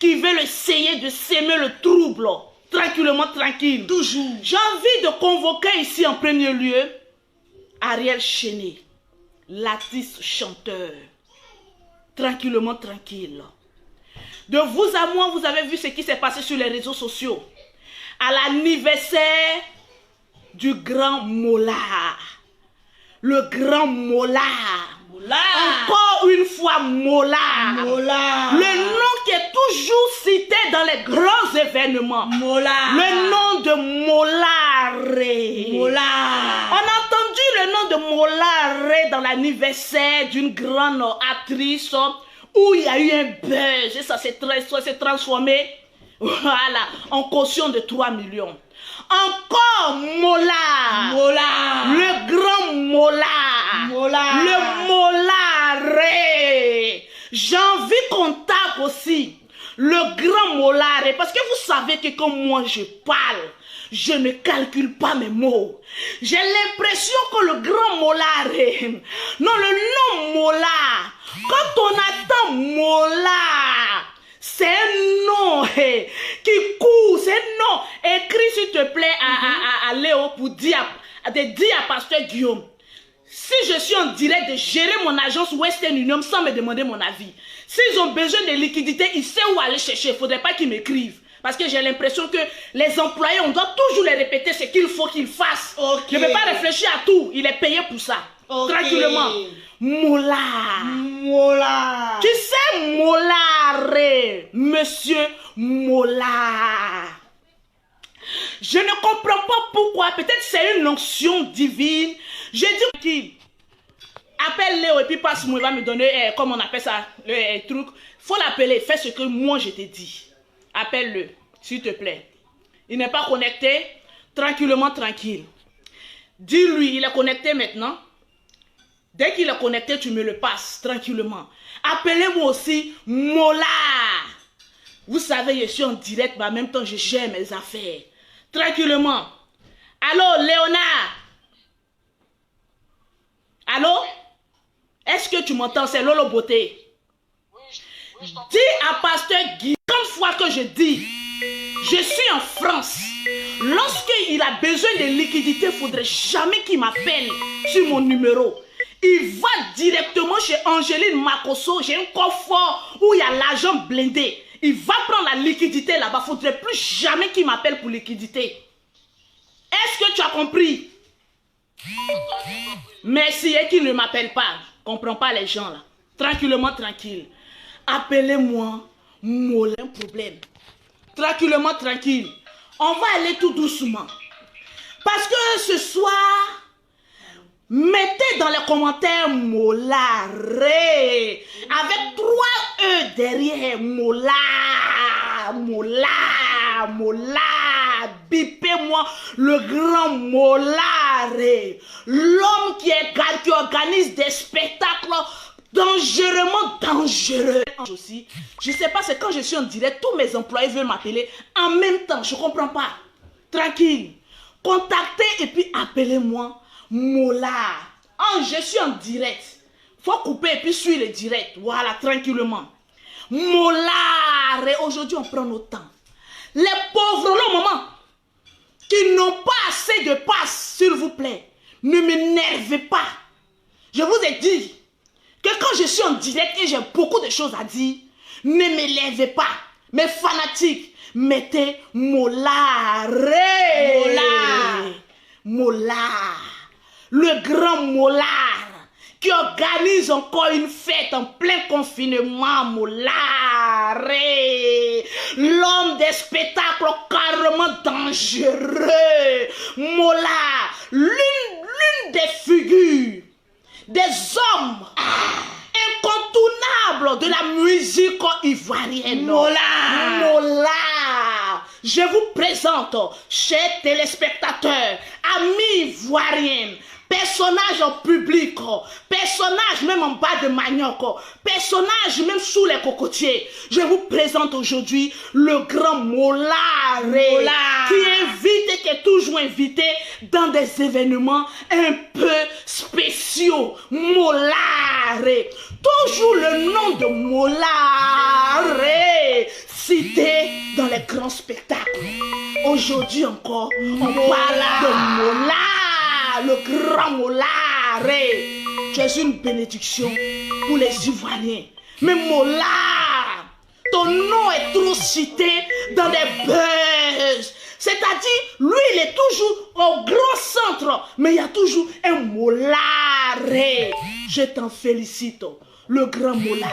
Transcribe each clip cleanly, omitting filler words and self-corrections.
qui veulent essayer de s'aimer le trouble, tranquillement, tranquille. Toujours. J'ai envie de convoquer ici en premier lieu Ariel Chéné, l'artiste chanteur, tranquillement, tranquille. De vous à moi, vous avez vu ce qui s'est passé sur les réseaux sociaux. À l'anniversaire du grand Mola. Le grand Mola. Mola. Encore une fois, Mola. Mola. Le nom qui est toujours cité dans les grands événements. Mola. Le nom de Molaré. Mola. On a entendu le nom de Molaré dans l'anniversaire d'une grande actrice où il y a eu un buzz et ça s'est transformé, voilà, en caution de 3 millions. Encore Mola. Mola. Le grand Mola. Mola. Le Molaré. J'ai envie qu'on tape aussi le grand Molaré. Parce que vous savez que quand moi je parle, je ne calcule pas mes mots. J'ai l'impression que le grand Molaré, non, le nom Mola, quand on attend Mola, c'est un nom qui court, c'est un nom. Écris s'il te plaît à Léo pour dire à Pasteur Guillaume. Si je suis en direct de gérer mon agence Western Union sans me demander mon avis, s'ils ont besoin de liquidités, ils savent où aller chercher. Il ne faudrait pas qu'ils m'écrivent. Parce que j'ai l'impression que les employés, on doit toujours les répéter ce qu'il faut qu'ils fassent. Je ne peux pas réfléchir à tout. Il est payé pour ça. Tranquillement. Mola. Mola. Tu sais, Molaré, monsieur Mola. Je ne comprends pas pourquoi. Peut-être c'est une onction divine. Je dis qui appelle Léo et puis passe-moi, il va me donner, comment on appelle ça, le truc. Faut l'appeler, fais ce que moi je t'ai dit. Appelle-le, s'il te plaît. Il n'est pas connecté, tranquillement, tranquille. Dis-lui, il est connecté maintenant. Dès qu'il est connecté, tu me le passes, tranquillement. Appelez-moi aussi Mola. Vous savez, je suis en direct, mais en même temps, je gère mes affaires. Tranquillement. Allô, Léonard? Allô? Est-ce que tu m'entends? C'est Lolo Beauté. Dis à Pasteur Guy, comme fois que je dis, je suis en France. Lorsqu'il a besoin de liquidité, il ne faudrait jamais qu'il m'appelle sur mon numéro. Il va directement chez Angéline Makosso. J'ai un coffre où il y a l'argent blindé. Il va prendre la liquidité là-bas. Il ne faudrait plus jamais qu'il m'appelle pour liquidité. Est-ce que tu as compris? Merci et qu'il ne m'appelle pas. Je ne comprends pas les gens là. Tranquillement, tranquille. Appelez-moi Mola, un problème. Tranquillement, tranquille. On va aller tout doucement. Parce que ce soir, mettez dans les commentaires Molaré. Avec 3 E derrière. Mola. Mola. Mola. Bipez-moi le grand Molaré. L'homme qui organise des spectacles dangereusement dangereux. Aussi, je ne sais pas, c'est quand je suis en direct, tous mes employés veulent m'appeler en même temps. Je ne comprends pas. Tranquille. Contactez et puis appelez-moi Mola. Je suis en direct. Faut couper et puis suivre le direct. Voilà, tranquillement. Molaré. Aujourd'hui, on prend notre temps. Les pauvres, là, maman, qui n'ont pas assez de passe, s'il vous plaît, ne m'énervez pas. Je vous ai dit que quand je suis en direct et j'ai beaucoup de choses à dire, ne m'élèvez pas. Mes fanatiques, mettez Molaré. Mola. Mola. Le grand Molar qui organise encore une fête en plein confinement. Molaré. L'homme des spectacles carrément dangereux. Mola. L'une des figures des hommes incontournables de la musique ivoirienne. Mola. Mola. Je vous présente, chers téléspectateurs, amis ivoiriens, personnages en public, personnages même en bas de manioc, personnages même sous les cocotiers. Je vous présente aujourd'hui le grand Molaré, qui invite et qui est toujours invité dans des événements un peu spéciaux. Molaré, toujours le nom de Molaré, grand spectacle. Aujourd'hui encore, on parle de Mola, le grand Mola. Tu es une bénédiction pour les Ivoiriens. Mais Mola, ton nom est trop cité dans des buzz. C'est-à-dire, lui, il est toujours au grand centre, mais il y a toujours un Molare. Je t'en félicite, le grand Mola,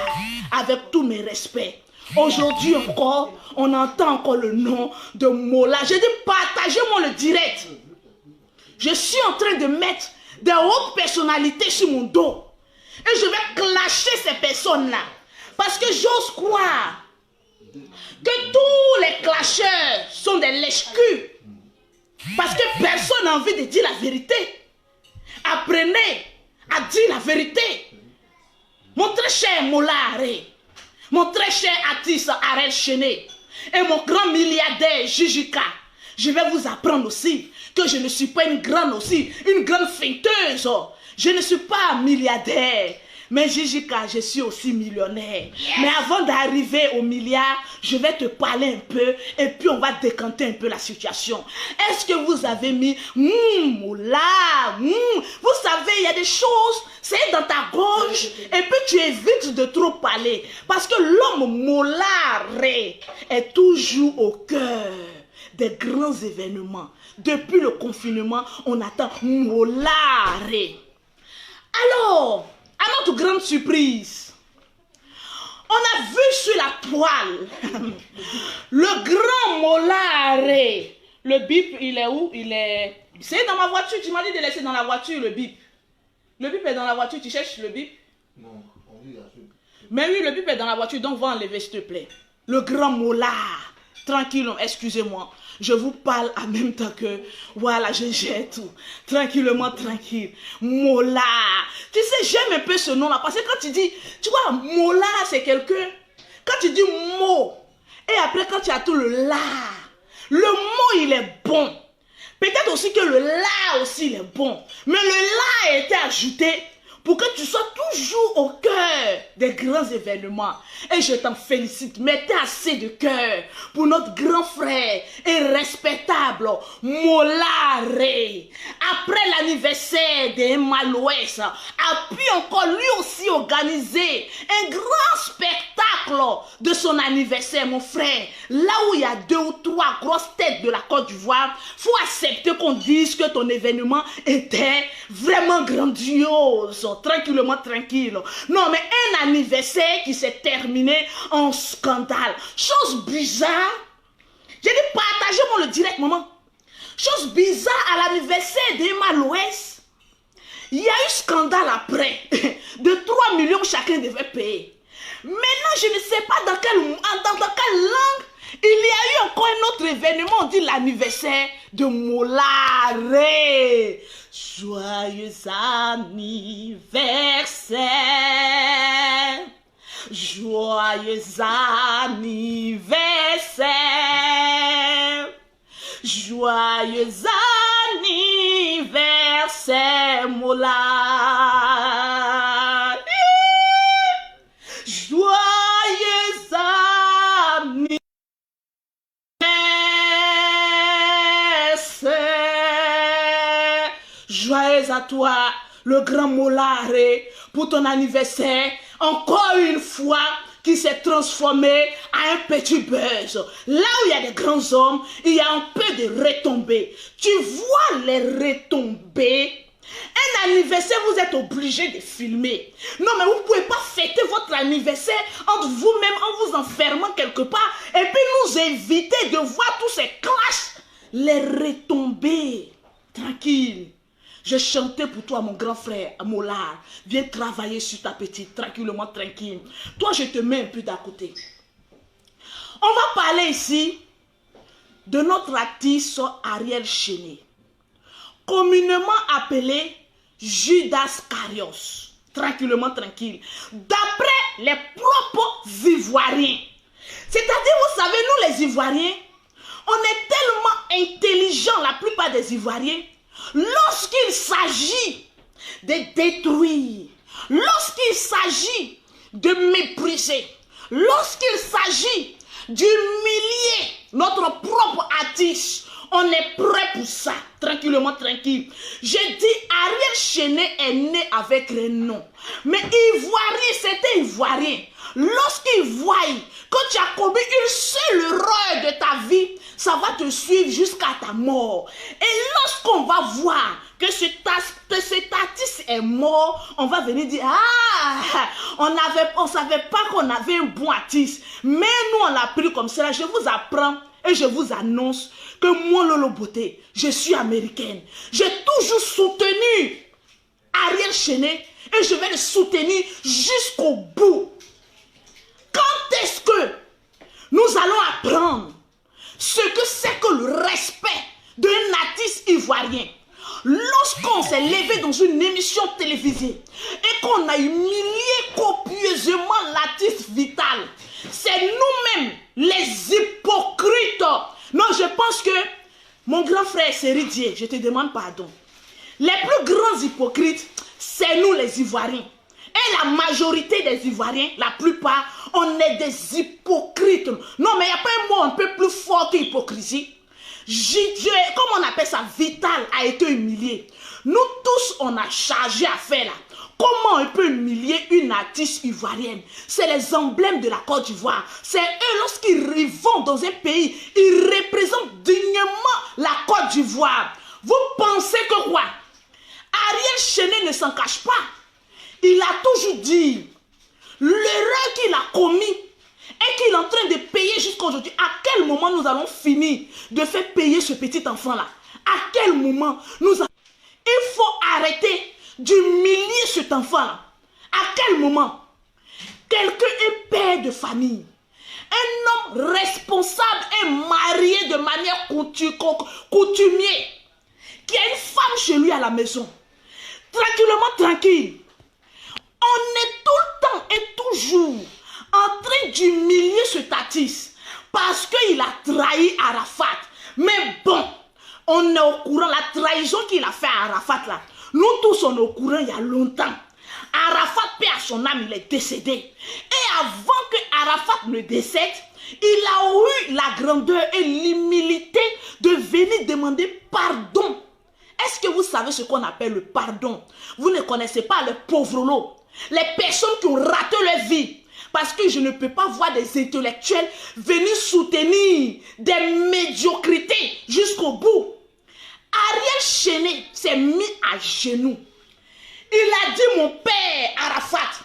avec tous mes respects. Aujourd'hui encore, on entend encore le nom de Mola. Je dis, partagez-moi le direct. Je suis en train de mettre des hautes personnalités sur mon dos. Et je vais clasher ces personnes-là. Parce que j'ose croire que tous les clasheurs sont des lèche-culs. Parce que personne n'a envie de dire la vérité. Apprenez à dire la vérité. Mon très cher Molare, mon très cher artiste Arel Chené et mon grand milliardaire Jijika, je vais vous apprendre aussi que je ne suis pas une grande feiteuse. Je ne suis pas milliardaire. Mais Jijika, je suis aussi millionnaire. Yes. Mais avant d'arriver au milliard, je vais te parler un peu et puis on va décanter un peu la situation. Est-ce que vous avez mis Mola, Vous savez, il y a des choses, c'est dans ta gorge et puis tu évites de trop parler. Parce que l'homme Molare est toujours au cœur des grands événements. Depuis le confinement, on attend Molare. Alors, à notre grande surprise, on a vu sur la toile le grand Molare. Le bip, il est où? C'est dans ma voiture. Tu m'as dit de laisser dans la voiture le bip. Le bip est dans la voiture. Tu cherches le bip? Non, on dit la suite. Mais oui, le bip est dans la voiture. Donc, va enlever, s'il te plaît. Le grand Molare. Tranquille, excusez-moi. Je vous parle en même temps que, voilà, je gère tout. Tranquillement, tranquille. Mola. Tu sais, j'aime un peu ce nom-là. Parce que quand tu dis, tu vois, Mola, c'est quelqu'un. Quand tu dis mot, et après quand tu as tout le mot, il est bon. Peut-être aussi que le la aussi, il est bon. Mais le la a été ajouté pour que tu sois toujours au cœur des grands événements. Et je t'en félicite. Mettez assez de cœur pour notre grand frère et respectable Molare. Après l'anniversaire de Malouès, a pu encore lui aussi organiser un grand spectacle de son anniversaire, mon frère. Là où il y a 2 ou 3 grosses têtes de la Côte d'Ivoire, il faut accepter qu'on dise que ton événement était vraiment grandiose. Tranquillement, tranquille. Non, mais un anniversaire qui s'est terminé en scandale. Chose bizarre. J'ai dit, partagez-moi le direct, maman. Chose bizarre, à l'anniversaire d'Emma Loès, il y a eu scandale après. De 3 millions chacun devait payer. Maintenant, je ne sais pas dans quelle langue il y a eu encore un autre événement, on dit l'anniversaire de Molare. Joyeux anniversaire. Joyeux anniversaire. Joyeux anniversaire, Molare. Joyeux anniversaire. Joyeux à toi, le grand Molare, pour ton anniversaire, encore une fois, qui s'est transformé en un petit buzz. Là où il y a des grands hommes, il y a un peu de retombées. Tu vois les retombées? Un anniversaire, vous êtes obligé de filmer. Non, mais vous ne pouvez pas fêter votre anniversaire entre vous-même en vous enfermant quelque part et puis nous éviter de voir tous ces clashs. Les retombées. Tranquille. Je chantais pour toi, mon grand frère, Molare. Viens travailler sur ta petite, tranquillement, tranquille. Toi, je te mets un peu d'à côté. On va parler ici de notre artiste Ariel Chené, communément appelé Judas Carios. Tranquillement, tranquille. D'après les propres Ivoiriens. C'est-à-dire, vous savez, nous les Ivoiriens, on est tellement intelligents, la plupart des Ivoiriens, lorsqu'il s'agit de détruire, lorsqu'il s'agit de mépriser, lorsqu'il s'agit d'humilier notre propre artiste. On est prêt pour ça, tranquillement, tranquille. J'ai dit, Ariel Chené est né avec un nom. Mais Ivoirien, c'était Ivoirien. Lorsqu'il voit que tu as commis une seule erreur de ta vie, ça va te suivre jusqu'à ta mort. Et lorsqu'on va voir que cet artiste est mort, on va venir dire, ah, on savait pas qu'on avait un bon artiste. Mais nous, on l'a pris comme cela. Je vous apprends et je vous annonce que moi, Lolo Beauté, je suis américaine. J'ai toujours soutenu Ariel Chené et je vais le soutenir jusqu'au bout. Quand est-ce que nous allons apprendre ce que c'est que le respect d'un artiste ivoirien? Lorsqu'on s'est levé dans une émission télévisée et qu'on a humilié copieusement l'artiste Vital, c'est nous-mêmes les hypocrites. Non, je pense que mon grand frère Seridier, je te demande pardon. Les plus grands hypocrites, c'est nous les Ivoiriens. Et la majorité des Ivoiriens, la plupart, on est des hypocrites. Non, mais il n'y a pas un mot un peu plus fort qu'hypocrisie. Comme on appelle ça, Vital a été humilié. Nous tous, on a chargé à faire là. Comment on peut humilier une artiste ivoirienne? C'est les emblèmes de la Côte d'Ivoire. C'est eux, lorsqu'ils vont dans un pays, ils représentent dignement la Côte d'Ivoire. Vous pensez que quoi? Ariel Chené ne s'en cache pas. Il a toujours dit l'erreur qu'il a commis et qu'il est en train de payer jusqu'à aujourd'hui. À quel moment nous allons finir de faire payer ce petit enfant-là? À quel moment nous allons... Il faut arrêter d'humilier cet enfant-là. À quel moment? Quelqu'un est père de famille. Un homme responsable est marié de manière coutumier. Qui a une femme chez lui à la maison. Tranquillement, tranquille. On est tout le temps et toujours en train d'humilier cet artiste parce qu'il a trahi Arafat. Mais bon, on est au courant, la trahison qu'il a fait à Arafat là, nous tous on est au courant il y a longtemps. Arafat, paix à son âme, il est décédé. Et avant que Arafat ne décède, il a eu la grandeur et l'humilité de venir demander pardon. Est-ce que vous savez ce qu'on appelle le pardon? Vous ne connaissez pas les pauvres lots, les personnes qui ont raté leur vie. Parce que je ne peux pas voir des intellectuels venir soutenir des médiocrités jusqu'au bout. Ariel Chené s'est mis à genoux. Il a dit, mon père Arafat,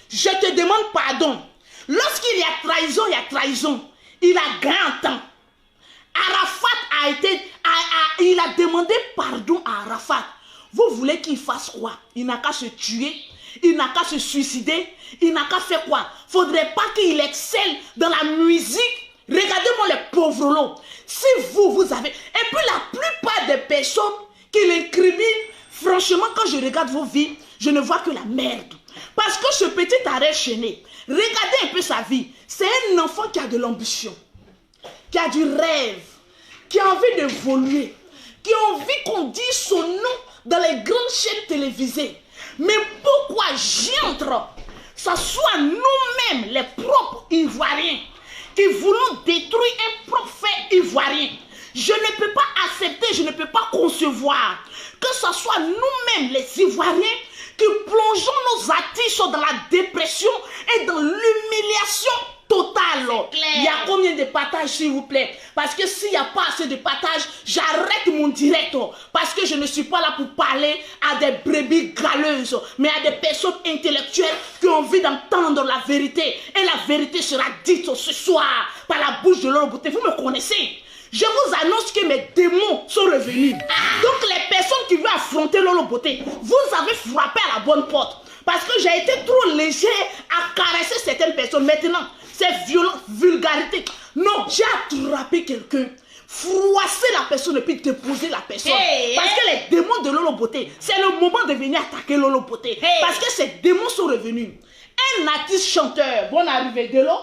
je te demande pardon. Lorsqu'il y a trahison, il y a trahison. Il a grand temps. Arafat il a demandé pardon à Arafat. Vous voulez qu'il fasse quoi? Il n'a qu'à se tuer, il n'a qu'à se suicider, il n'a qu'à faire quoi? Faudrait pas qu'il excelle dans la musique. Regardez-moi les pauvres lots. Si vous avez... Et puis la plupart des personnes qui l'incriminent, franchement, quand je regarde vos vies, je ne vois que la merde. Parce que ce petit Ariel Chené, regardez un peu sa vie. C'est un enfant qui a de l'ambition, qui a du rêve, qui a envie d'évoluer, qui a envie qu'on dise son nom dans les grandes chaînes télévisées. Mais pourquoi j'entre? Ça soit nous-mêmes, les propres Ivoiriens, qui voulons détruire un propre fait ivoirien. Je ne peux pas accepter, je ne peux pas concevoir que ce soit nous-mêmes, les Ivoiriens, qui plongeons nos artistes dans la dépression et dans l'humiliation totale. Il y a combien de partages, s'il vous plaît? Parce que s'il n'y a pas assez de partages, j'arrête mon direct. Parce que je ne suis pas là pour parler à des brebis galeuses, mais à des personnes intellectuelles qui ont envie d'entendre la vérité. Et la vérité sera dite ce soir par la bouche de Lolo Beauté. Vous me connaissez? Je vous annonce que mes démons sont revenus. Donc les personnes qui veulent affronter Lolo Beauté, vous avez frappé à la bonne porte. Parce que j'ai été trop léger à caresser certaines personnes. Maintenant, c'est violence, vulgarité. Non, j'ai attrapé quelqu'un, froissé la personne et puis déposer la personne. Parce que les démons de Lolo Beauté, c'est le moment de venir attaquer Lolo Beauté. Parce que ces démons sont revenus. Un artiste chanteur, bonne arrivée, de l'eau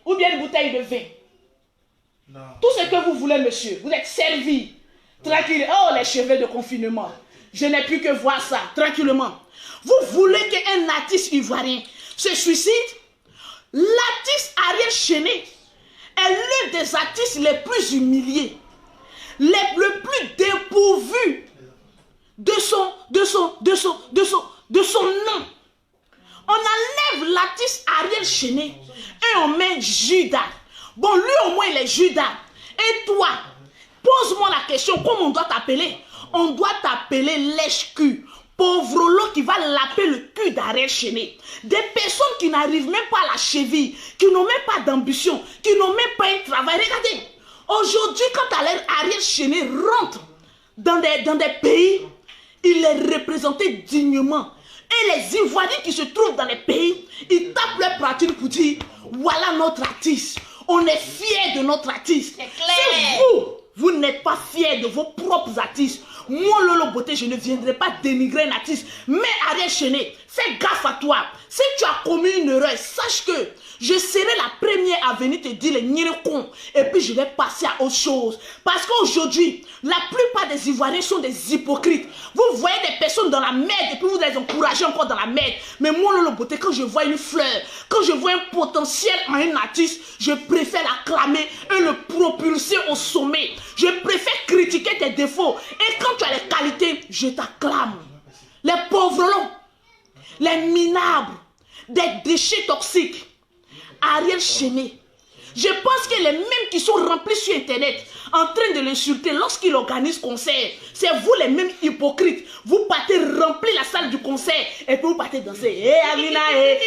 ou bien une bouteille de vin. Non. Tout ce que vous voulez, monsieur, vous êtes servi. Tranquille. Oh, les cheveux de confinement. Je n'ai plus que voir ça, tranquillement. Vous voulez qu'un artiste ivoirien se suicide? L'artiste Ariel Chené est l'un des artistes les plus humiliés, le plus dépourvu de son nom. On enlève l'artiste Ariel Chené et on met Judas. Bon, lui au moins il est Judas. Et toi, pose-moi la question, comment on doit t'appeler? On doit t'appeler lèche-cul. Pauvrolo qui va laper le cul d'Ariel Chené. Des personnes qui n'arrivent même pas à la cheville, qui n'ont même pas d'ambition, qui n'ont même pas un travail. Regardez, aujourd'hui quand Ariel Chené rentre dans des pays, il est représenté dignement. Et les Ivoiriens qui se trouvent dans les pays, ils tapent leur poitrine pour dire, voilà notre artiste. On est fiers de notre artiste. Si vous n'êtes pas fiers de vos propres artistes, moi, Lolo Beauté, je ne viendrai pas dénigrer un artiste. Mais Ariel Chené, fais gaffe à toi. Si tu as commis une erreur, sache que je serai la première à venir te dire les nircons. Et puis je vais passer à autre chose. Parce qu'aujourd'hui, la plupart des Ivoiriens sont des hypocrites. Vous voyez des personnes dans la merde et puis vous les encouragez encore dans la merde. Mais moi, Lolo Beauté, quand je vois une fleur, quand je vois un potentiel en un artiste, je préfère l'acclamer et le propulser au sommet. Je préfère critiquer tes défauts. Et quand tu as les qualités, je t'acclame. Les pauvres longs, les minables, des déchets toxiques. Ariel Chené. Je pense que les mêmes qui sont remplis sur Internet en train de l'insulter lorsqu'il organise concert, c'est vous les mêmes hypocrites. Vous partez remplir la salle du concert et puis vous partez danser. Eh Amina,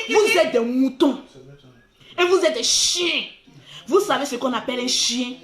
vous êtes des moutons. Et vous êtes des chiens. Vous savez ce qu'on appelle un chien?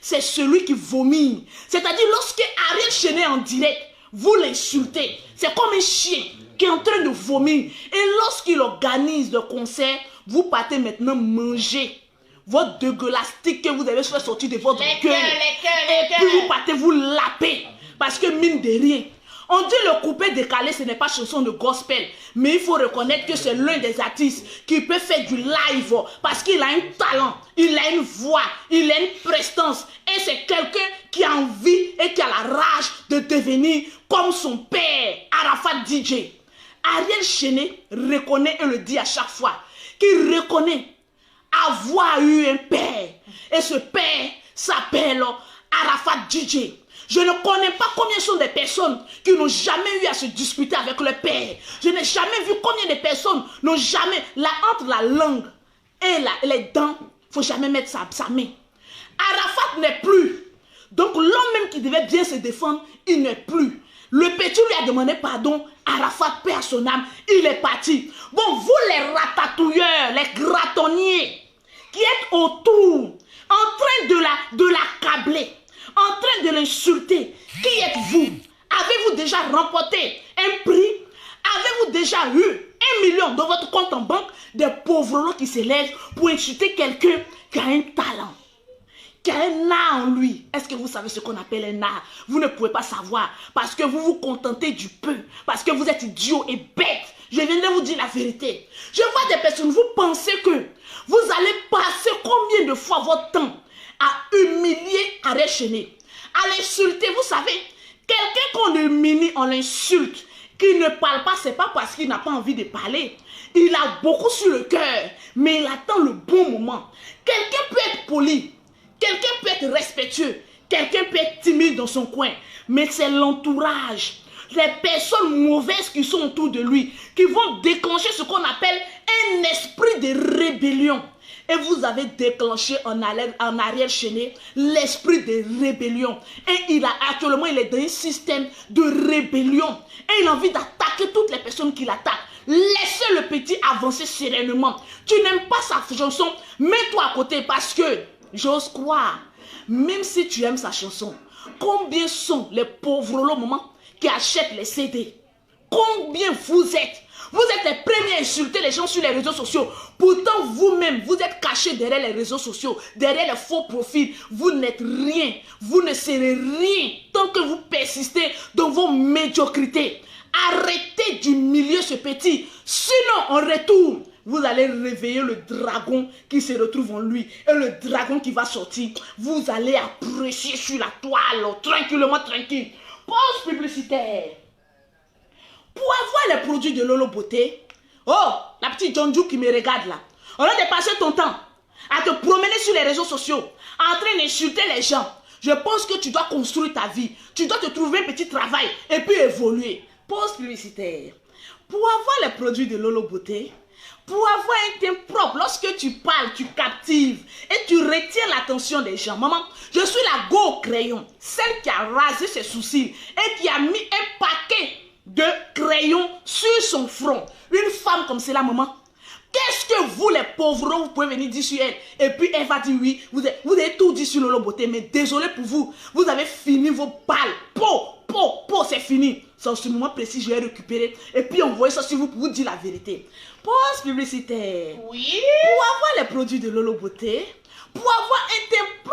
C'est celui qui vomit. C'est-à-dire lorsque Ariel Chené est en direct, vous l'insultez. C'est comme un chien qui est en train de vomir. Et lorsqu'il organise le concert, vous partez maintenant manger votre dégueulastique que vous avez fait sortir de votre gueule. Et puis vous partez vous laper. Parce que mine de rien, on dit le coupé décalé, ce n'est pas chanson de gospel. Mais il faut reconnaître que c'est l'un des artistes qui peut faire du live. Parce qu'il a un talent, il a une voix, il a une prestance. Et c'est quelqu'un qui a envie et qui a la rage de devenir comme son père, Arafat DJ. Ariel Chené reconnaît et le dit à chaque fois qu'il reconnaît avoir eu un père. Et ce père s'appelle Arafat DJ. Je ne connais pas combien sont des personnes qui n'ont jamais eu à se disputer avec leur père. Je n'ai jamais vu combien de personnes n'ont jamais, entre la langue et les dents, il ne faut jamais mettre sa main. Arafat n'est plus. Donc l'homme même qui devait bien se défendre, il n'est plus. Le petit lui a demandé pardon, Arafat paix à son âme, il est parti. Bon, vous les ratatouilleurs, les gratonniers, qui êtes autour, en train de l'accabler, en train de l'insulter, qui êtes-vous? Avez-vous déjà remporté un prix? Avez-vous déjà eu 1 million dans votre compte en banque? Des pauvres qui se lèvent pour insulter quelqu'un qui a un talent, qui a un art en lui. Est-ce que vous savez ce qu'on appelle un art? Vous ne pouvez pas savoir parce que vous vous contentez du peu, parce que vous êtes idiot et bête. Je viens de vous dire la vérité. Je vois des personnes, vous pensez que vous allez passer combien de fois votre temps à humilier Ariel Chené, à l'insulter. Vous savez, quelqu'un qu'on humilie, on l'insulte, qui ne parle pas, c'est pas parce qu'il n'a pas envie de parler. Il a beaucoup sur le cœur, mais il attend le bon moment. Quelqu'un peut être poli, quelqu'un peut être respectueux, quelqu'un peut être timide dans son coin, mais c'est l'entourage, les personnes mauvaises qui sont autour de lui, qui vont déclencher ce qu'on appelle un esprit de rébellion. Et vous avez déclenché en Ariel Chené l'esprit de rébellion. Et actuellement, il est dans un système de rébellion. Et il a envie d'attaquer toutes les personnes qui l'attaquent. Laissez le petit avancer sereinement. Tu n'aimes pas sa chanson, mets-toi à côté parce que, j'ose croire, même si tu aimes sa chanson, combien sont les pauvres au moment qui achètent les CD? Combien vous êtes? Vous êtes les premiers à insulter les gens sur les réseaux sociaux. Pourtant, vous-même, vous êtes cachés derrière les réseaux sociaux, derrière les faux profils. Vous n'êtes rien. Vous ne serez rien tant que vous persistez dans vos médiocrités. Arrêtez d'humilier ce petit. Sinon, en retour, vous allez réveiller le dragon qui se retrouve en lui. Et le dragon qui va sortir, vous allez apprécier sur la toile, tranquillement, tranquille. Pause publicitaire. Pour avoir les produits de Lolo Beauté, oh, la petite Jonju qui me regarde là, on a dépassé ton temps à te promener sur les réseaux sociaux, en train d'insulter les gens. Je pense que tu dois construire ta vie. Tu dois te trouver un petit travail et puis évoluer. Pause publicitaire. Pour avoir les produits de Lolo Beauté, pour avoir un teint propre, lorsque tu parles, tu captives et tu retiens l'attention des gens. Maman, je suis la go au crayon, celle qui a rasé ses sourcils et qui a mis un paquet de crayons sur son front. Une femme comme cela, maman. Qu'est-ce que vous, les pauvres, vous pouvez venir dire sur elle? Et puis elle va dire oui, vous avez tout dit sur Lolo Beauté, mais désolé pour vous, vous avez fini vos balles. C'est fini. C'est ce moment précis, je vais récupérer et puis envoyer ça sur vous pour vous dire la vérité. Pause publicitaire. Oui. Pour avoir les produits de Lolo Beauté, pour avoir un teint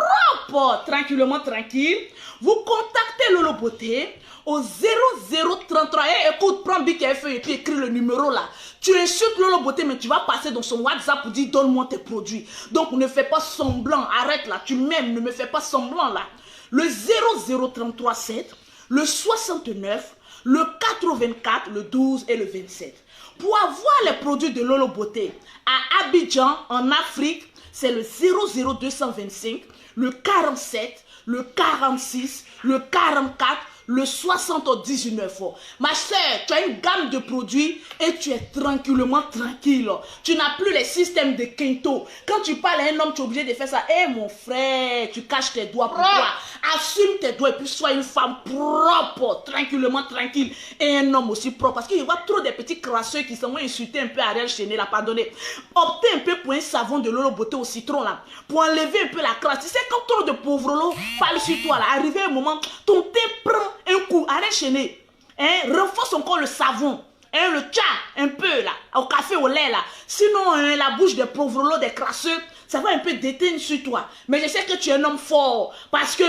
propre, tranquillement tranquille, vous contactez Lolo Beauté au 0033. Hey, écoute, prends Bic et feuille et puis écris le numéro là. Tu insultes Lolo Beauté, mais tu vas passer dans son WhatsApp pour dire donne-moi tes produits. Donc ne fais pas semblant, arrête là, tu m'aimes, ne me fais pas semblant là. Le 00337, le 69, le 84, le 12 et le 27. Pour avoir les produits de Lolo Beauté à Abidjan, en Afrique, c'est le 00225, le 47, le 46, le 44, le 79. Ma soeur, tu as une gamme de produits et tu es tranquillement tranquille. Tu n'as plus les systèmes de Kento. Quand tu parles à un homme, tu es obligé de faire ça. Eh mon frère, tu caches tes doigts. Pourquoi? Assume tes doigts et puis sois une femme propre, tranquillement tranquille. Et un homme aussi propre. Parce qu'il y a trop de petits crasseux qui sont insultés un peu Ariel Cheney, là, pardonnez. Optez un peu pour un savon de Lolo Beauté au citron là. Pour enlever un peu la crasse. Tu sais, quand trop de pauvres lots parlent sur toi là, arrivé un moment, ton thé prend un coup, arrête Cheney. Hein, renforce encore le savon. Hein, le tcha, un peu là, au café, au lait là. Sinon, hein, la bouche des pauvres lots, des crasseux, ça va un peu déteindre sur toi. Mais je sais que tu es un homme fort. Parce que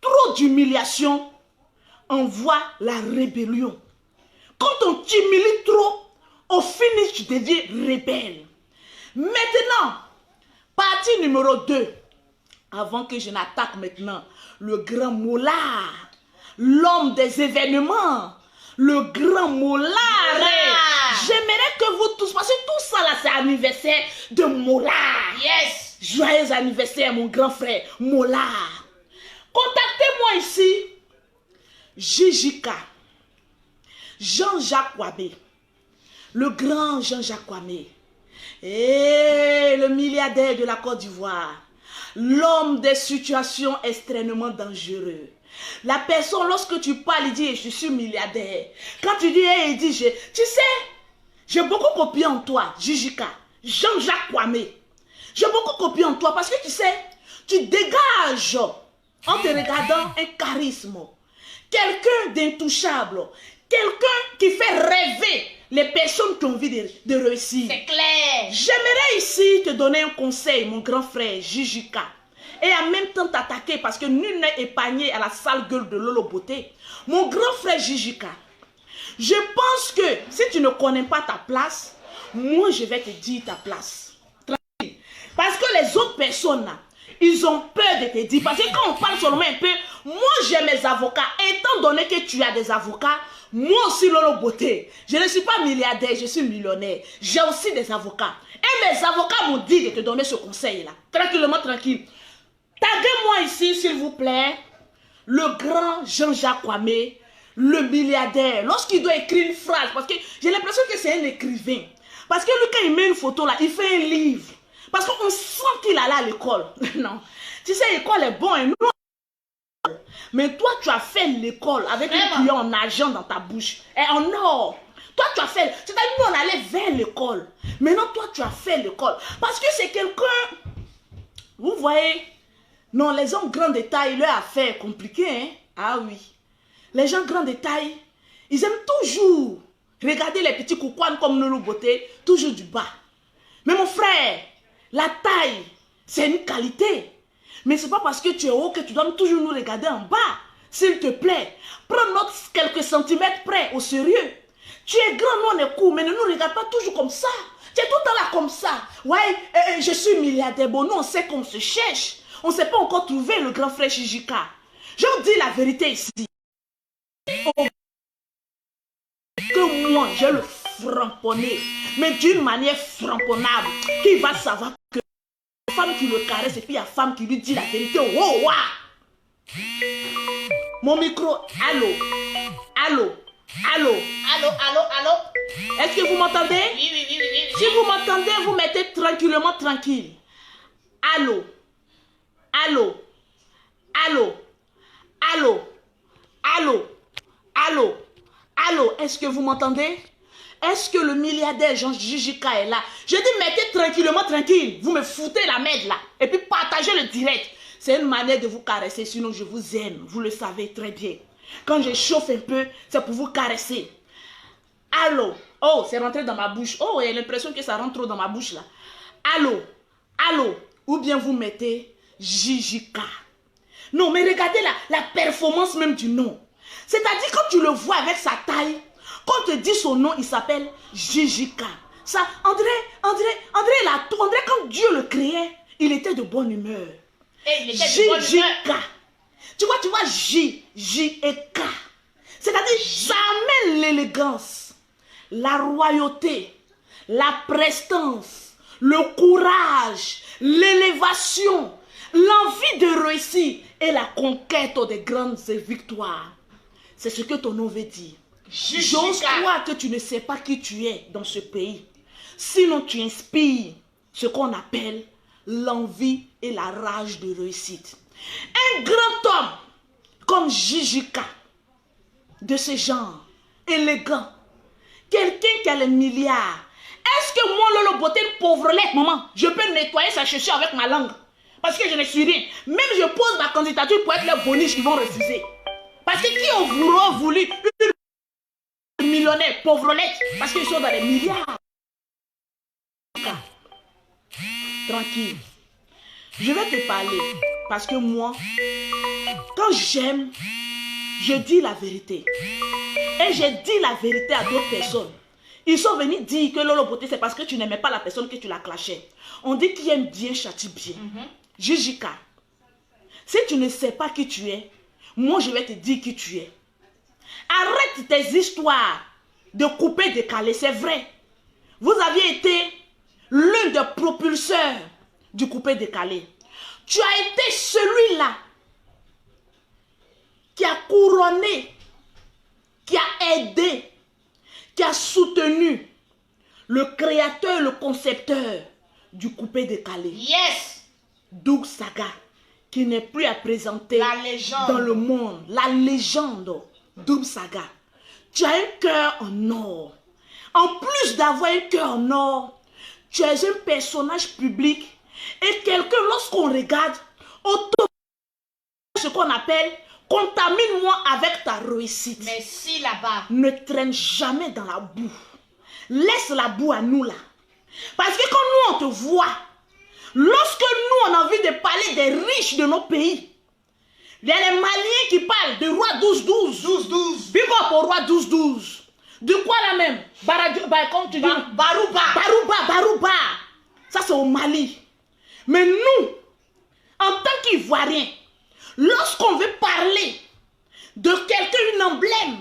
trop d'humiliation envoie la rébellion. Quand on t'humilie trop, au finish, tu deviens rebelle. Maintenant, partie numéro 2. Avant que je n'attaque maintenant le grand Mollard, l'homme des événements, le grand Mollard. J'aimerais que vous tous, parce que tout ça là, c'est anniversaire de Mollard. Yes. Joyeux anniversaire, mon grand frère Mollard. Contactez-moi ici, Jijika, Jean-Jacques Kwame, le grand Jean-Jacques Kwame, et le milliardaire de la Côte d'Ivoire, l'homme des situations extrêmement dangereuses. La personne, lorsque tu parles, il dit, je suis milliardaire. Quand tu dis, il dit, tu sais, j'ai beaucoup copié en toi, Jijika, Jean-Jacques Kwame. J'ai beaucoup copié en toi parce que tu sais, tu dégages en te regardant un charisme. Quelqu'un d'intouchable. Quelqu'un qui fait rêver les personnes qui ont envie de réussir. C'est clair. J'aimerais ici te donner un conseil, mon grand frère Jijika. Et en même temps t'attaquer parce que nul n'est épargné à la sale gueule de Lolo Beauté. Mon grand frère Jijika, je pense que si tu ne connais pas ta place, moi je vais te dire ta place. Tranquille. Parce que les autres personnes là, ils ont peur de te dire. Parce que quand on parle seulement un peu, moi j'ai mes avocats. Étant donné que tu as des avocats, moi aussi Lolo Beauté, je ne suis pas milliardaire, je suis millionnaire. J'ai aussi des avocats. Et mes avocats m'ont dit de te donner ce conseil là. Tranquillement, tranquille. Taguez-moi ici, s'il vous plaît, le grand Jean-Jacques Kwame, le milliardaire. Lorsqu'il doit écrire une phrase, parce que j'ai l'impression que c'est un écrivain. Parce que lui, quand il met une photo là, il fait un livre. Parce qu'on sent qu'il allait à l'école. Non. Tu sais, l'école est bonne. Mais toi, tu as fait l'école avec un cuillère en argent dans ta bouche. Et en or. Toi, tu as fait. C'est-à-dire, nous, on allait vers l'école. Maintenant, toi, tu as fait l'école. Parce que c'est quelqu'un. Vous voyez. Non, les gens grands de taille, leur affaire est compliquée. Hein? Ah oui. Les gens grands de taille, ils aiment toujours regarder les petits coucouans comme Lolo Beauté, toujours du bas. Mais mon frère, la taille, c'est une qualité. Mais ce n'est pas parce que tu es haut que tu dois toujours nous regarder en bas. S'il te plaît, prends notre quelques centimètres près au sérieux. Tu es grand, nous on est court, mais ne nous regarde pas toujours comme ça. Tu es tout le temps là comme ça. Ouais, je suis milliardaire. Bon, nous on sait qu'on se cherche. On ne s'est pas encore trouvé le grand frère Jijika. Je vous dis la vérité ici. Que moi, je le frapponner. Mais d'une manière frapponnable. Qui va savoir que femme qui le caresse et puis il y a femme qui lui dit la vérité. Oh, wow. Mon micro, allô, allô, allô. Allô, allô, allô. Est-ce que vous m'entendez? Oui, oui, oui, oui, oui. Si vous m'entendez, vous mettez tranquillement tranquille. Allô, allô, allô, allô, allô, allô, allô. Est-ce que vous m'entendez? Est-ce que le milliardaire Jean Jijika est là? Je dis mettez tranquillement tranquille. Vous me foutez la merde là. Et puis partagez le direct. C'est une manière de vous caresser, sinon je vous aime. Vous le savez très bien. Quand je chauffe un peu, c'est pour vous caresser. Allô? Oh, c'est rentré dans ma bouche. Oh, j'ai l'impression que ça rentre trop dans ma bouche là. Allô? Allô? Ou bien vous mettez Jijika. Non, mais regardez la performance même du nom. C'est-à-dire quand tu le vois avec sa taille, quand on te dit son nom, il s'appelle Jijika. Ça, André, quand Dieu le créait, il était de bonne humeur. Et il était de bonne humeur. Jijika. Tu vois, J et K. C'est-à-dire, ça amène l'élégance, la royauté, la prestance, le courage, l'élévation, l'envie de réussir et la conquête des grandes victoires. C'est ce que ton nom veut dire. J'ose croire que tu ne sais pas qui tu es dans ce pays. Sinon, tu inspires ce qu'on appelle l'envie et la rage de réussite. Un grand homme comme Jijika, de ce genre, élégant, quelqu'un qui a les milliards. Est-ce que moi, Lolo Beauté, une pauvrelette, maman, je peux nettoyer sa chaussure avec ma langue? Parce que je ne suis rien. Même je pose ma candidature pour être les boniches qui vont refuser. Parce que qui aura voulu une millionnaire pauvrelette? Parce qu'ils sont dans les milliards. Tranquille. Je vais te parler. Parce que moi, quand j'aime, je dis la vérité. Et j'ai dit la vérité à d'autres personnes. Ils sont venus dire que Lolo Beauté, c'est parce que tu n'aimais pas la personne que tu la clashais. On dit qui aime bien châtie bien. Jijika, si tu ne sais pas qui tu es, moi je vais te dire qui tu es. Arrête tes histoires de couper décalé, c'est vrai. Vous aviez été l'un des propulseurs du coupé décalé. Tu as été celui-là qui a couronné, qui a aidé, qui a soutenu le créateur, le concepteur du coupé décalé. Yes! Doug Saga, qui n'est plus à présenter La légende. dans le monde. La légende Doug Saga. Tu as un cœur en or. En plus d'avoir un cœur en or, tu es un personnage public et quelqu'un, lorsqu'on regarde, ce qu'on appelle contamine-moi avec ta réussite. Mais si là-bas. Ne traîne jamais dans la boue. Laisse la boue à nous là. Parce que quand nous on te voit, lorsque nous on a envie de parler des riches de nos pays, il y a les Maliens qui parlent de roi 12-12. 12-12. Big up au roi 12-12. De quoi là même? Comme tu dis, Barouba. Ça c'est au Mali. Mais nous, en tant qu'Ivoiriens, lorsqu'on veut parler de quelqu'un, un emblème,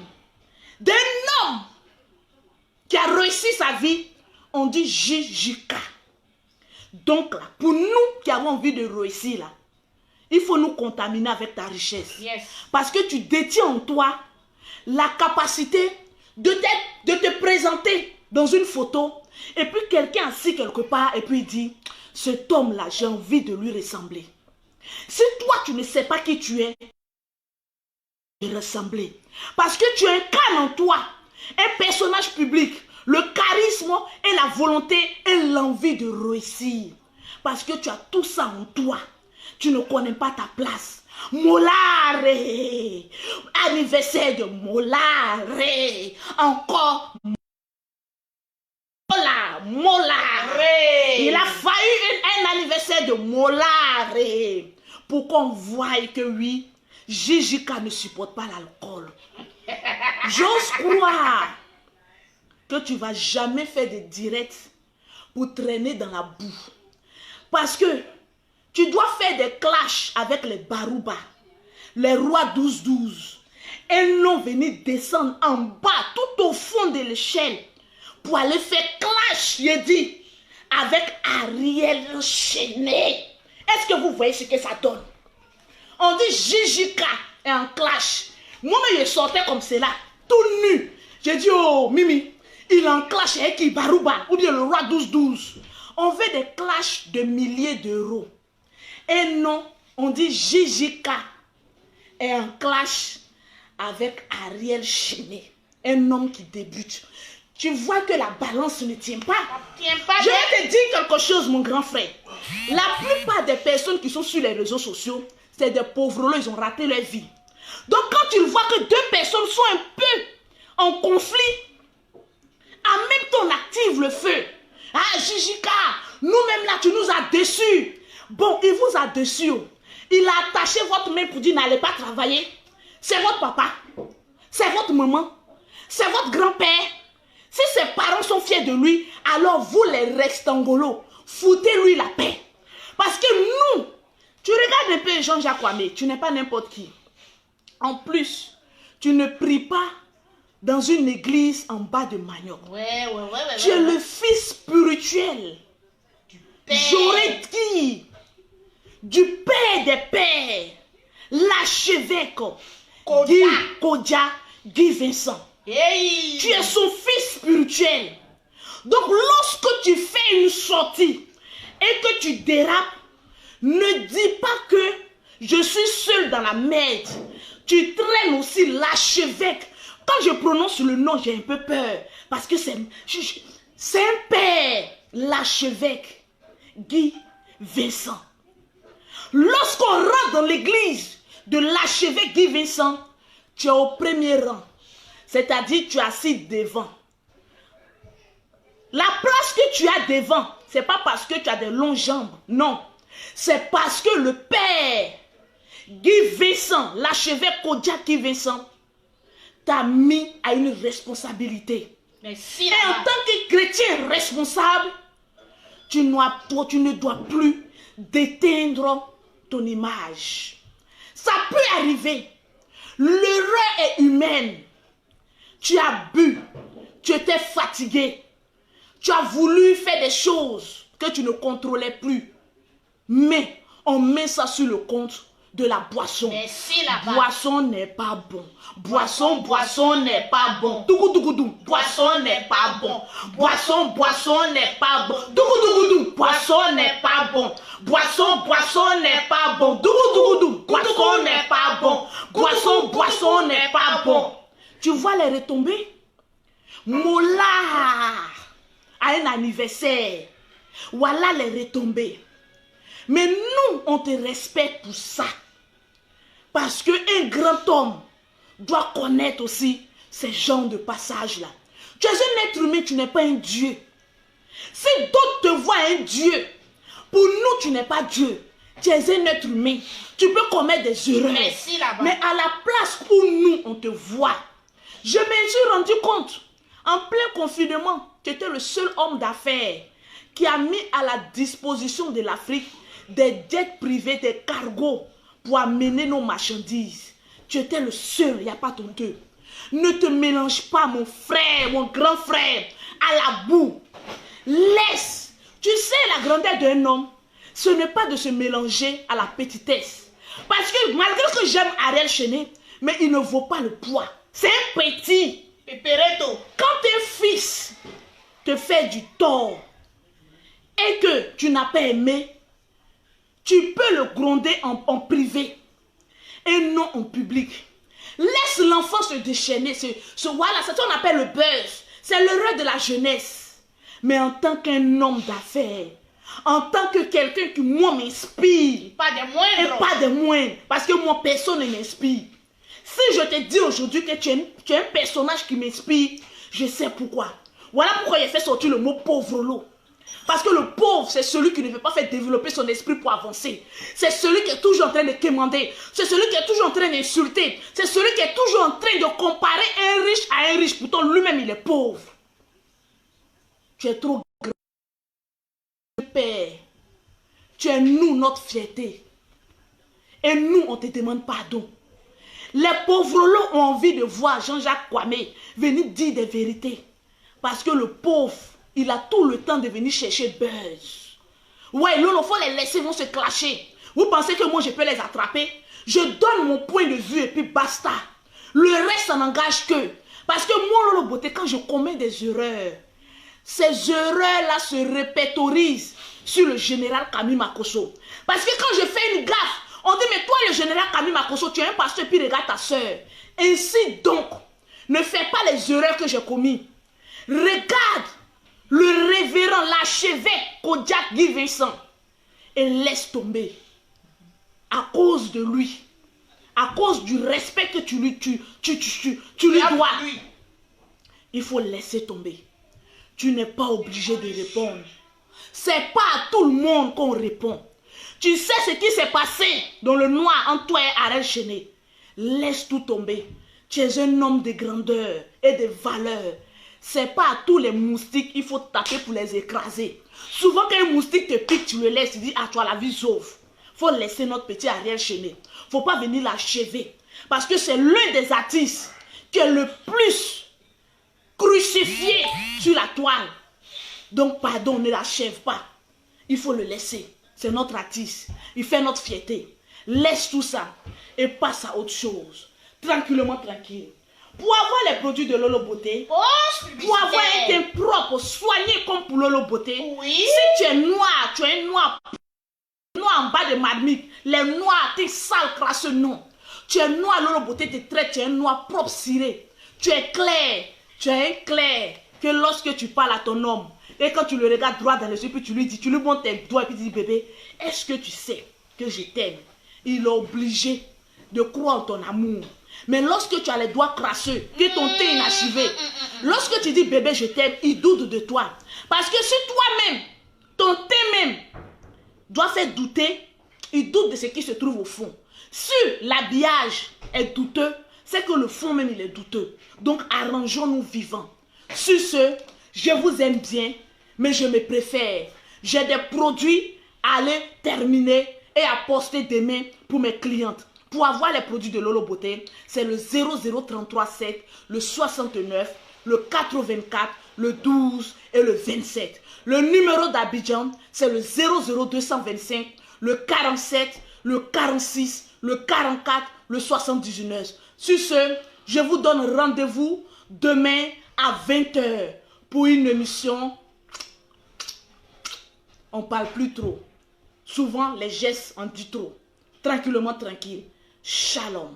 d'un homme qui a réussi sa vie, on dit Jijika. Donc là, pour nous qui avons envie de réussir là, il faut nous contaminer avec ta richesse. Yes. Parce que tu détiens en toi la capacité de te présenter dans une photo et puis quelqu'un assis quelque part et puis il dit, cet homme-là, j'ai envie de lui ressembler. Si toi, tu ne sais pas qui tu es, de ressembler. Parce que tu incarnes en toi un personnage public, le charisme et la volonté et l'envie de réussir. Parce que tu as tout ça en toi. Tu ne connais pas ta place. Molare, anniversaire de Molare, encore Molare. Il a fallu un anniversaire de Molare pour qu'on voie que oui, Jijika ne supporte pas l'alcool. J'ose croire que tu ne vas jamais faire de direct pour traîner dans la boue. Parce que tu dois faire des clashs avec les Barouba, les rois 12-12. Et non venir descendre en bas, tout au fond de l'échelle, pour aller faire clash, j'ai dit, avec Ariel Chenet. Est-ce que vous voyez ce que ça donne? On dit JJK est en clash. Moi-même, je sortais comme cela, tout nu. J'ai dit, oh, Mimi, il est en clash avec Ibarouba, ou bien le roi 12-12. On veut des clashs de milliers d'euros. Et non, on dit JJK est en clash avec Ariel Chenet, un homme qui débute. Tu vois que la balance ne tient pas. Je vais te dire quelque chose, mon grand frère. La plupart des personnes qui sont sur les réseaux sociaux, c'est des pauvres, ils ont raté leur vie. Donc quand tu vois que deux personnes sont un peu en conflit, en même temps on active le feu. Ah, JJK, nous-mêmes là, tu nous as déçus. Bon, il vous a déçus. Il a attaché votre main pour dire n'allez pas travailler. C'est votre papa, c'est votre maman, c'est votre grand-père. Si ses parents sont fiers de lui, alors vous les rectangulos, foutez-lui la paix. Parce que nous, tu regardes un peu Jean-Jacques Kwame, tu n'es pas n'importe qui. En plus, tu ne pries pas dans une église en bas de manioc. Tu es le fils spirituel. J'aurais dit du père des pères, l'archevêque Guy Vincent. Hey. Tu es son fils spirituel. Donc lorsque tu fais une sortie et que tu dérapes, ne dis pas que je suis seul dans la merde. Tu traînes aussi l'archevêque. Quand je prononce le nom, j'ai un peu peur. Parce que c'est un père, l'archevêque Guy Vincent. Lorsqu'on rentre dans l'église de l'archevêque Guy Vincent, tu es au premier rang. C'est-à-dire tu es assis devant. La place que tu as devant, ce n'est pas parce que tu as des longues jambes. Non. C'est parce que le père Guy Vincent, l'archevêque Guy Vincent, t'a mis à une responsabilité. Merci. Et en tant que chrétien responsable, tu ne dois plus déteindre ton image. Ça peut arriver. L'erreur est humaine. Tu as bu, tu étais fatigué, tu as voulu faire des choses que tu ne contrôlais plus. Mais on met ça sur le compte de la boisson. Merci là-bas. Boisson n'est pas bon. Boisson n'est pas bon. Dougou dougou dou. Boisson n'est pas bon. Boisson n'est pas bon. Dougou dougou dou. Boisson n'est pas bon. Boisson n'est pas bon. Dougou dougou dou. Boisson n'est pas bon. Boisson n'est pas bon. Tu vois les retombées? Mola a un anniversaire. Voilà les retombées. Mais nous, on te respecte pour ça. Parce qu'un grand homme doit connaître aussi ces genres de passages-là. Tu es un être humain, tu n'es pas un Dieu. Si d'autres te voient un Dieu, pour nous, tu n'es pas Dieu. Tu es un être humain. Tu peux commettre des erreurs. Merci là-bas. Mais à la place où nous, on te voit, je me suis rendu compte, en plein confinement, tu étais le seul homme d'affaires qui a mis à la disposition de l'Afrique des jets privés, des cargos pour amener nos marchandises. Tu étais le seul, il n'y a pas ton deux. Ne te mélange pas, mon frère, mon grand frère, à la boue. Laisse. Tu sais la grandeur d'un homme, ce n'est pas de se mélanger à la petitesse. Parce que malgré que j'aime Ariel Chenet, mais il ne vaut pas le poids. C'est un petit. Pepereto. Quand un fils te fait du tort et que tu n'as pas aimé, tu peux le gronder en privé et non en public. Laisse l'enfant se déchaîner. Voilà, c'est ce qu'on appelle le buzz. C'est l'erreur de la jeunesse. Mais en tant qu'un homme d'affaires, en tant que quelqu'un qui, moi, m'inspire. Pas des moindres. Et pas des moindres. Parce que moi, personne ne m'inspire. Si je te dis aujourd'hui que tu es un personnage qui m'inspire, je sais pourquoi. Voilà pourquoi j'ai fait sortir le mot pauvre lot. Parce que le pauvre, c'est celui qui ne veut pas faire développer son esprit pour avancer. C'est celui qui est toujours en train de quémander. C'est celui qui est toujours en train d'insulter. C'est celui qui est toujours en train de comparer un riche à un riche. Pourtant, lui-même, il est pauvre. Tu es trop grand. Père, tu es nous, notre fierté. Et nous, on te demande pardon. Les pauvres là ont envie de voir Jean-Jacques Kwame venir dire des vérités. Parce que le pauvre, il a tout le temps de venir chercher buzz. Ouais, Lolo, faut les laisser, ils vont se clasher. Vous pensez que moi, je peux les attraper? Je donne mon point de vue et puis basta. Le reste, ça n'engage que. Parce que moi, Lolo Beauté, quand je commets des erreurs, ces erreurs-là se répertorisent sur le général Camille Makosso. Parce que quand je fais une gaffe, on dit, mais toi, le général Camille Makosso, tu es un pasteur, puis regarde ta soeur. Ainsi donc, ne fais pas les erreurs que j'ai commises. Regarde le révérend, l'archevêque Kodiak Guy Vincent et laisse tomber. À cause de lui, à cause du respect que tu lui dois, il faut laisser tomber. Tu n'es pas obligé de répondre. C'est pas à tout le monde qu'on répond. Tu sais ce qui s'est passé dans le noir entre toi et Arel Chené. Laisse tout tomber. Tu es un homme de grandeur et de valeur. C'est pas à tous les moustiques qu'il faut taper pour les écraser. Souvent quand un moustique te pique, tu le laisses, tu dis, ah, tu as la vie sauve. Faut laisser notre petit Ariel Chené. Faut pas venir l'achever. Parce que c'est l'un des artistes qui est le plus crucifié sur la toile. Donc pardon, ne l'achève pas. Il faut le laisser. C'est notre artiste. Il fait notre fierté. Laisse tout ça et passe à autre chose. Tranquillement, tranquille. Pour avoir les produits de Lolo Beauté, pour avoir un teint propre, soigné comme pour Lolo Beauté, oui. Si tu es noir, tu es un noir en bas de marmite, les noirs, t'es sale, crasseux, non. Tu es noir, Lolo Beauté te traite, tu es un noir propre, ciré. Tu es clair, que lorsque tu parles à ton homme, et quand tu le regardes droit dans les yeux, puis tu lui dis, tu lui montes tes doigts, et puis tu dis, bébé, est-ce que tu sais que je t'aime? Il est obligé de croire en ton amour. Mais lorsque tu as les doigts crasseux, que ton teint est inachevé, lorsque tu dis, bébé, je t'aime, il doute de toi. Parce que si toi-même, ton teint même, doit faire douter, il doute de ce qui se trouve au fond. Si l'habillage est douteux, c'est que le fond même, il est douteux. Donc, arrangeons-nous vivants. Sur ce, je vous aime bien, mais je me préfère. J'ai des produits à aller terminer et à poster demain pour mes clientes. Pour avoir les produits de Lolo Beauté, c'est le 00337, le 69, le 84, le 12 et le 27. Le numéro d'Abidjan, c'est le 00225, le 47, le 46, le 44, le 79. Sur ce, je vous donne rendez-vous demain à 20 h pour une émission. On parle plus trop. Souvent, les gestes en disent trop. Tranquillement, tranquille. Shalom.